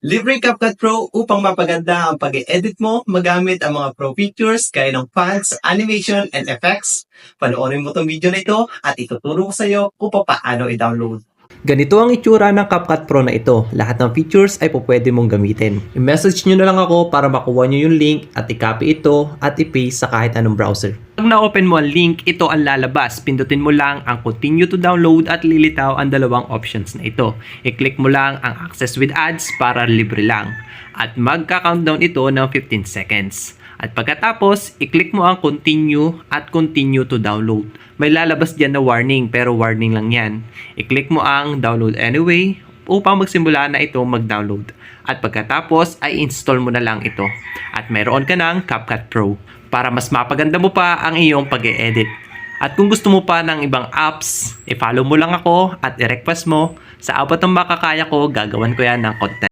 Libreng CapCut Pro upang mapaganda ang pag-edit mo magamit ang mga pro features gaya ng fonts, animation, and effects. Panoorin mo tong video na ito at ituturo ko sa iyo kung paano i-download. Ganito ang itsura ng CapCut Pro na ito. Lahat ng features ay pwede mong gamitin. I-message nyo na lang ako para makuha nyo yung link at i-copy ito at i-paste sa kahit anong browser. Pag na-open mo ang link, ito ang lalabas. Pindutin mo lang ang continue to download at lilitaw ang dalawang options na ito. I-click mo lang ang access with ads para libre lang. At magka-countdown ito ng 15 seconds. At pagkatapos, i-click mo ang continue at continue to download. May lalabas dyan na warning pero warning lang yan. I-click mo ang download anyway upang magsimula na ito mag-download. At pagkatapos ay install mo na lang ito. At mayroon ka ng CapCut Pro para mas mapaganda mo pa ang iyong pag-e-edit. At kung gusto mo pa ng ibang apps, i-follow mo lang ako at i-request mo. Sa abot ng makakaya ko, gagawan ko yan ng content.